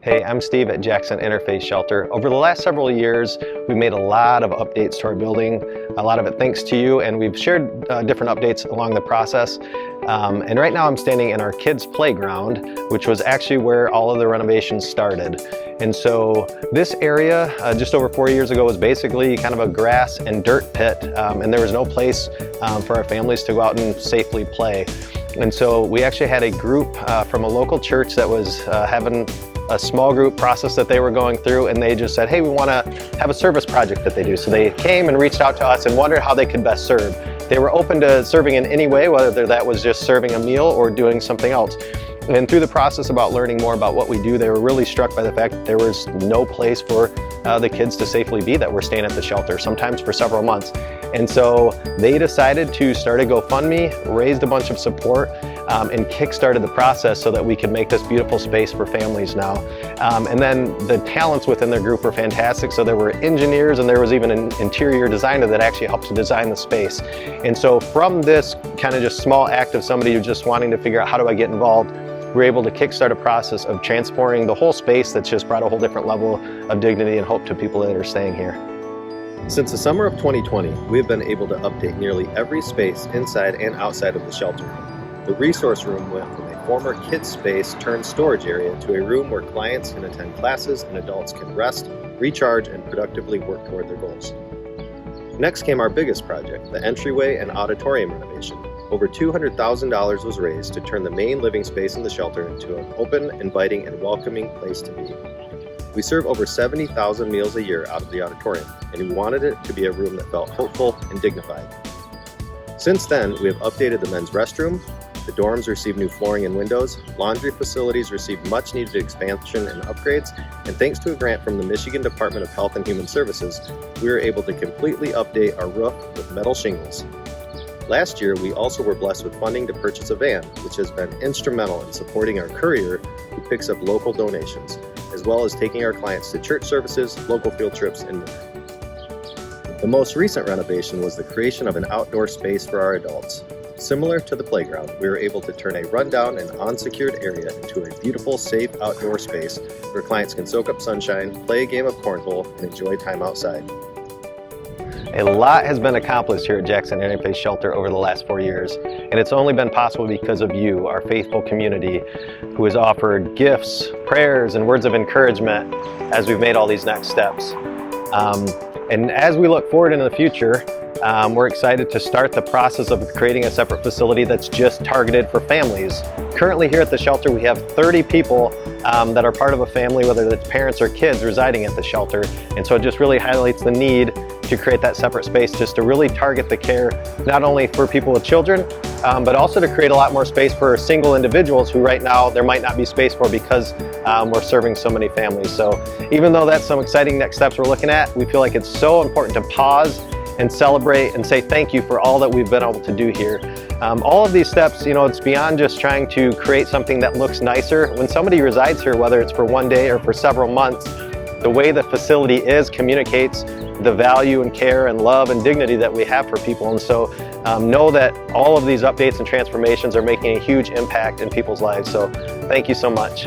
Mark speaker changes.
Speaker 1: Hey, I'm Steve at Jackson Interfaith Shelter. Over the last several years, we've made a lot of updates to our building, a lot of it thanks to you, and we've shared different updates along the process. And right now I'm standing in our kids' playground, which was actually where all of the renovations started. And so this area, just over 4 years ago, was basically kind of a grass and dirt pit, and there was no place for our families to go out and safely play. And so we actually had a group from a local church that was having a small group process that they were going through, and they just said, hey, we want to have a service project that they do. So they came and reached out to us and wondered how they could best serve. They were open to serving in any way, whether that was just serving a meal or doing something else. And through the process about learning more about what we do, they were really struck by the fact that there was no place for the kids to safely be that were staying at the shelter, sometimes for several months. And so they decided to start a GoFundMe, raised a bunch of support, and kick-started the process so that we could make this beautiful space for families now. And then the talents within their group were fantastic. So there were engineers, and there was even an interior designer that actually helped to design the space. And so from this kind of just small act of somebody who's just wanting to figure out how do I get involved, we're able to kickstart a process of transforming the whole space that's just brought a whole different level of dignity and hope to people that are staying here. Since the summer of 2020, we have been able to update nearly every space inside and outside of the shelter. The resource room went from a former kids space turned storage area to a room where clients can attend classes and adults can rest, recharge, and productively work toward their goals. Next came our biggest project, the entryway and auditorium renovation. Over $200,000 was raised to turn the main living space in the shelter into an open, inviting, and welcoming place to be. We serve over 70,000 meals a year out of the auditorium, and we wanted it to be a room that felt hopeful and dignified. Since then, we have updated the men's restroom, the dorms received new flooring and windows, laundry facilities received much needed expansion and upgrades, and thanks to a grant from the Michigan Department of Health and Human Services, we were able to completely update our roof with metal shingles. Last year, we also were blessed with funding to purchase a van, which has been instrumental in supporting our courier who picks up local donations, as well as taking our clients to church services, local field trips, and more. The most recent renovation was the creation of an outdoor space for our adults. Similar to the playground, we were able to turn a rundown and unsecured area into a beautiful, safe outdoor space where clients can soak up sunshine, play a game of cornhole, and enjoy time outside. A lot has been accomplished here at Jackson Interfaith Shelter over the last 4 years, and it's only been possible because of you, our faithful community, who has offered gifts, prayers, and words of encouragement as we've made all these next steps. And as we look forward into the future, we're excited to start the process of creating a separate facility that's just targeted for families. Currently here at the shelter, we have 30 people that are part of a family, whether it's parents or kids residing at the shelter. And so it just really highlights the need to create that separate space just to really target the care, not only for people with children, but also to create a lot more space for single individuals who right now there might not be space for because we're serving so many families. So even though that's some exciting next steps we're looking at, we feel like it's so important to pause and celebrate and say thank you for all that we've been able to do here. All of these steps, it's beyond just trying to create something that looks nicer. When somebody resides here, whether it's for one day or for several months, the way the facility is communicates the value and care and love and dignity that we have for people. And so know that all of these updates and transformations are making a huge impact in people's lives. So thank you so much.